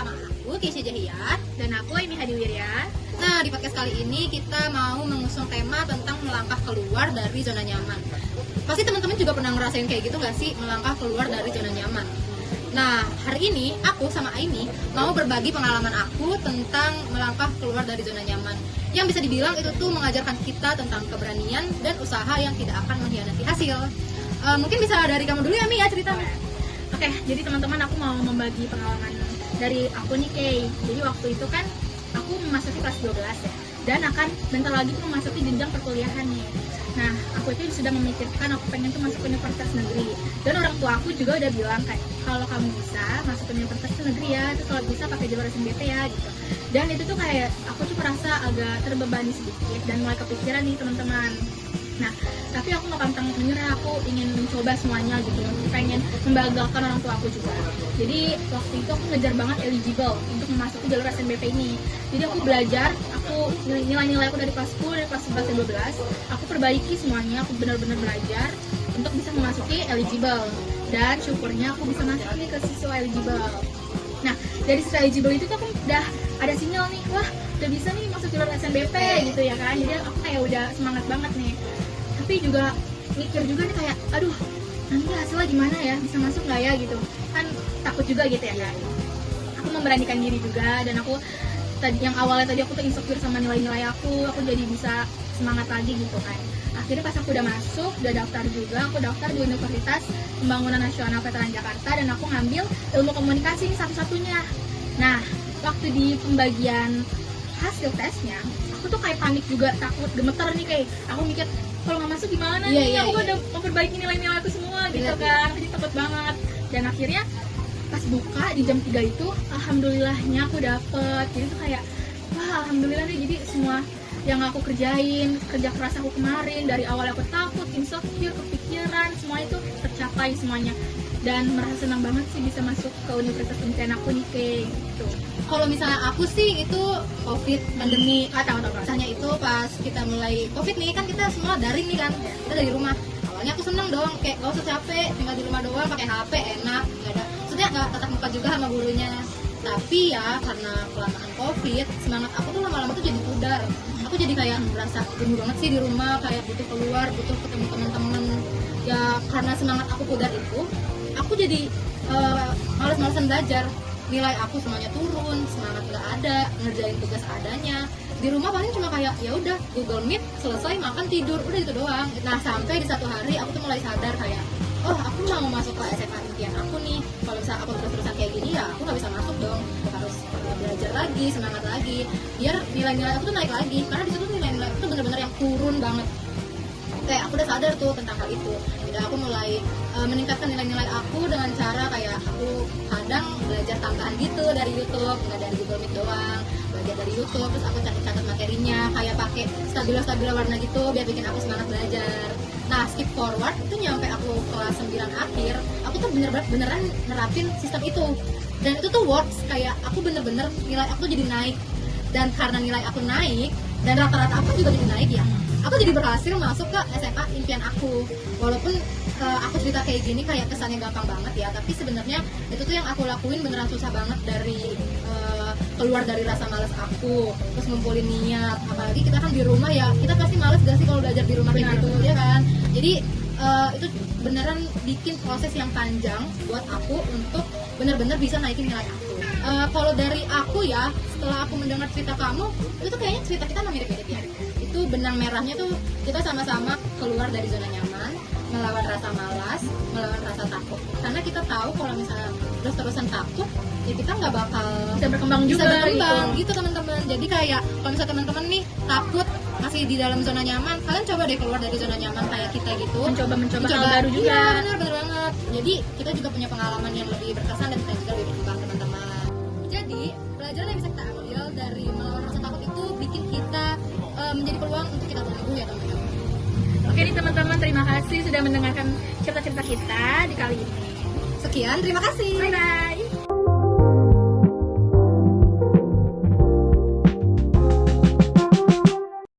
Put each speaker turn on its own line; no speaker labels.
bersama aku Keisha Jahiyat
dan aku Amy Hadiwirya.
Nah, di podcast kali ini kita mau mengusung tema tentang melangkah keluar dari zona nyaman. Pasti teman-teman juga pernah ngerasain kayak gitu gak sih, melangkah keluar dari zona nyaman? Nah, hari ini aku sama Amy mau berbagi pengalaman aku tentang melangkah keluar dari zona nyaman. Yang bisa dibilang itu tuh mengajarkan kita tentang keberanian dan usaha yang tidak akan mengkhianati hasil. Mungkin bisa dari kamu dulu ya, Mi, ya ceritanya.
Oke, jadi teman-teman aku mau membagi pengalaman dari aku nih, Kay. Jadi waktu itu kan aku memasuki kelas 12 ya, dan akan bentar lagi tuh memasuki jenjang perkuliahan nih. Nah, aku itu sudah memikirkan aku pengen tuh masuk ke universitas negeri. Dan orang tua aku juga udah bilang kayak, kalau kamu bisa masuk ke universitas negeri ya, terus kalau bisa pakai jalur SNBP ya gitu. Dan itu tuh kayak aku tuh merasa agak terbebani sedikit dan mulai kepikiran nih teman-teman. Nah, tapi aku gak pantang menyerah, aku ingin mencoba semuanya gitu, pengen membanggakan orang tua aku juga. Jadi waktu itu aku ngejar banget eligible untuk memasuki jalur SNBP ini. Jadi aku belajar, aku nilai-nilai aku dari kelas 10, dari kelas 11 dan 12, aku perbaiki semuanya, aku benar-benar belajar untuk bisa memasuki eligible. Dan syukurnya aku bisa masuk nih ke siswa eligible. Nah, dari siswa eligible itu tuh aku udah ada sinyal nih, wah udah bisa nih masuk jalur SNBP gitu ya kan. Jadi aku kayak udah semangat banget nih. Tapi juga mikir juga nih kayak, aduh nanti hasilnya gimana ya, bisa masuk nggak ya gitu kan, takut juga gitu ya kan. Aku memberanikan diri juga, dan aku yang awalnya tadi aku tuh insecure sama nilai-nilai aku jadi bisa semangat lagi gitu kan. Akhirnya pas aku udah masuk, udah daftar juga, aku daftar di Universitas Pembangunan Nasional Veteran Jakarta, dan aku ngambil ilmu komunikasi ini satu-satunya. Nah, waktu di pembagian hasil tesnya, aku tuh kayak panik juga, takut, gemeter nih, kayak aku mikir kalau nggak masuk gimana nih, aku udah memperbaiki nilai-nilai aku semua gitu kan, jadi takut banget. Dan akhirnya pas buka di jam 3 itu, alhamdulillahnya aku dapet. Jadi tuh kayak, wah alhamdulillah nih, jadi semua yang aku kerjain, kerja keras aku kemarin, dari awal aku takut, insecure, kepikiran, semua itu tercapai semuanya. Dan merasa senang banget sih bisa masuk ke universitas impian aku nih, kayak gitu.
Kalau misalnya aku sih itu COVID, pandemi.
Tahu.
Misalnya itu pas kita mulai COVID nih, kan kita semua daring nih kan, kita dari rumah. Awalnya aku seneng dong, kayak gak usah capek, tinggal di rumah doang, pakai HP, enak, gak ada. Maksudnya gak tatap muka juga sama gurunya. Tapi ya karena kelamaan COVID, semangat aku tuh lama-lama tuh jadi pudar. Aku jadi kayak merasa jenuh banget sih di rumah, kayak butuh keluar, butuh ketemu teman-teman. Ya karena semangat aku pudar itu, aku jadi males-malesan belajar. Nilai aku semuanya turun, semangat gak ada, ngerjain tugas adanya. Di rumah paling cuma kayak ya udah Google Meet, selesai makan tidur, udah itu doang. Nah, sampai di satu hari aku tuh mulai sadar kayak, oh aku mau masuk ke SMA impian aku nih. Kalau misalnya aku terus-terusan kayak gini ya aku nggak bisa masuk dong. Harus belajar lagi, semangat lagi, biar nilai-nilai aku tuh naik lagi. Karena di situ nilai-nilai aku tuh bener-bener yang turun banget. Kayak aku udah sadar tuh tentang hal itu. Jadi aku mulai meningkatkan nilai-nilai aku dengan cara kayak aku kadang belajar tambahan gitu dari YouTube, nggak dari Google Meet doang, belajar dari YouTube, terus aku catat materinya, kayak pakai stabilo warna gitu biar bikin aku semangat belajar. Nah, skip forward itu nyampe aku kelas 9 akhir, aku tuh beneran nerapin sistem itu, dan itu tuh works. Kayak aku bener-bener nilai aku tuh jadi naik, dan karena nilai aku naik dan rata-rata aku juga jadi naik ya, aku jadi berhasil masuk ke SMA impian aku. Walaupun aku cerita kayak gini kayak kesannya gampang banget ya, tapi sebenarnya itu tuh yang aku lakuin beneran susah banget. Dari keluar dari rasa malas aku, terus ngumpulin niat. Apalagi kita kan di rumah ya, kita pasti males gak sih kalau belajar di rumah kayak gitu ya kan. Jadi itu beneran bikin proses yang panjang buat aku untuk bener-bener bisa naikin nilai aku. Kalau dari aku ya, setelah aku mendengar cerita kamu, itu tuh kayaknya cerita kita mirip-mirip ya. Itu benang merahnya tuh kita sama-sama keluar dari zona nyaman, melawan rasa malas, melawan rasa takut. Karena kita tahu kalau misalnya terus-terusan takut, ya kita nggak bakal
Bisa berkembang
gitu teman-teman. Jadi kayak kalau misalnya teman-teman nih takut masih di dalam zona nyaman, kalian coba deh keluar dari zona nyaman kayak kita gitu.
Mencoba hal baru juga.
Iya, bener banget. Jadi kita juga punya pengalaman yang lebih berkesan dan kita juga lebih berkembang, teman-teman. Jadi pelajaran yang bisa kita ambil dari melawan rasa takut itu bikin kita menjadi peluang untuk kita tumbuh ya teman-teman.
Oke nih teman-teman, terima kasih sudah mendengarkan cerita-cerita kita di kali ini.
Sekian, terima kasih.
Bye-bye.